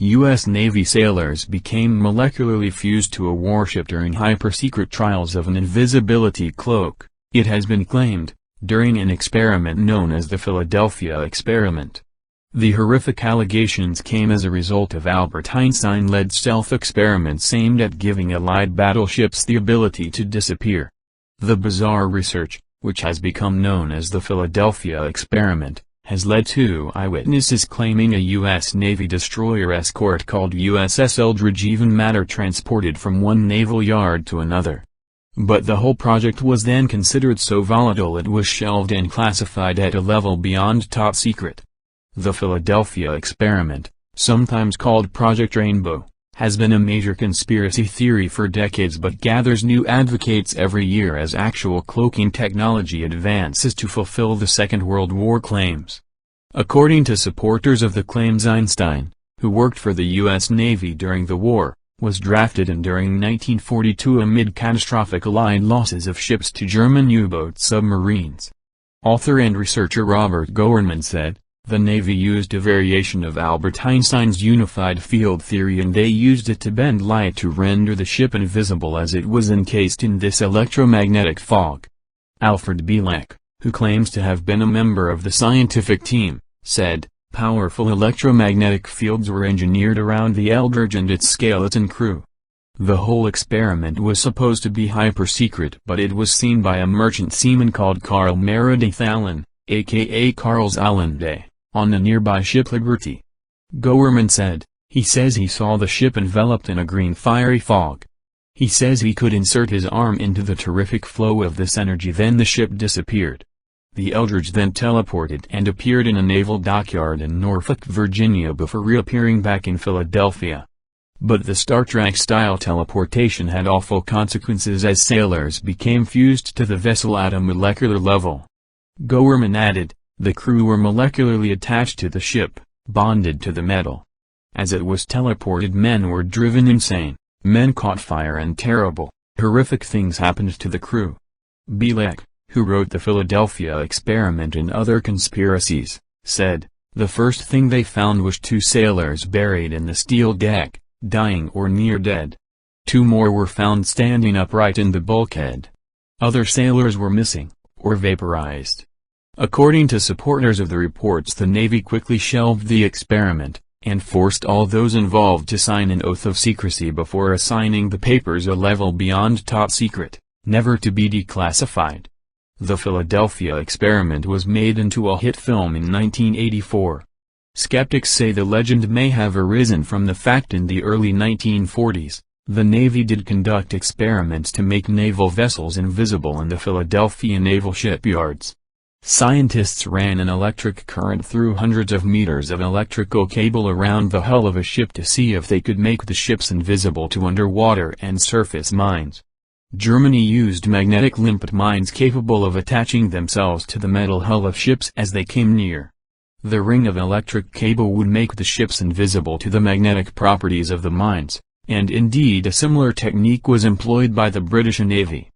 U.S. Navy sailors became molecularly fused to a warship during hyper-secret trials of an invisibility cloak, it has been claimed, during an experiment known as the Philadelphia experiment. The horrific allegations came as a result of Albert Einstein-led stealth experiments aimed at giving Allied battleships the ability to disappear. The bizarre research, which has become known as the Philadelphia experiment, has led to eyewitnesses claiming a U.S. Navy destroyer escort called USS Eldridge even matter transported from one naval yard to another. But the whole project was then considered so volatile it was shelved and classified at a level beyond top secret. The Philadelphia experiment, sometimes called Project Rainbow, has been a major conspiracy theory for decades but gathers new advocates every year as actual cloaking technology advances to fulfill the Second World War claims. According to supporters of the claims, Einstein, who worked for the U.S. Navy during the war, was drafted in during 1942 amid catastrophic Allied losses of ships to German U-boat submarines. Author and researcher Robert Goerman said, "The Navy used a variation of Albert Einstein's unified field theory and they used it to bend light to render the ship invisible as it was encased in this electromagnetic fog." Alfred Bielek, who claims to have been a member of the scientific team, said, "Powerful electromagnetic fields were engineered around the Eldridge and its skeleton crew." The whole experiment was supposed to be hyper-secret but it was seen by a merchant seaman called Carl Meredith Allen, aka Carl's Allende, on the nearby ship Liberty. Goerman said, "He says he saw the ship enveloped in a green fiery fog. He says he could insert his arm into the terrific flow of this energy, then the ship disappeared. The Eldridge then teleported and appeared in a naval dockyard in Norfolk, Virginia before reappearing back in Philadelphia. But the Star Trek-style teleportation had awful consequences as sailors became fused to the vessel at a molecular level." Goerman added, "The crew were molecularly attached to the ship, bonded to the metal. As it was teleported, men were driven insane, men caught fire and terrible, horrific things happened to the crew." Bielek, who wrote the Philadelphia experiment and other conspiracies, said, "The first thing they found was 2 sailors buried in the steel deck, dying or near dead. 2 more were found standing upright in the bulkhead. Other sailors were missing, or vaporized." According to supporters of the reports, the Navy quickly shelved the experiment, and forced all those involved to sign an oath of secrecy before assigning the papers a level beyond top secret, never to be declassified. The Philadelphia experiment was made into a hit film in 1984. Skeptics say the legend may have arisen from the fact in the early 1940s, the Navy did conduct experiments to make naval vessels invisible in the Philadelphia naval shipyards. Scientists ran an electric current through hundreds of meters of electrical cable around the hull of a ship to see if they could make the ships invisible to underwater and surface mines. Germany used magnetic limpet mines capable of attaching themselves to the metal hull of ships as they came near. The ring of electric cable would make the ships invisible to the magnetic properties of the mines, and indeed a similar technique was employed by the British Navy.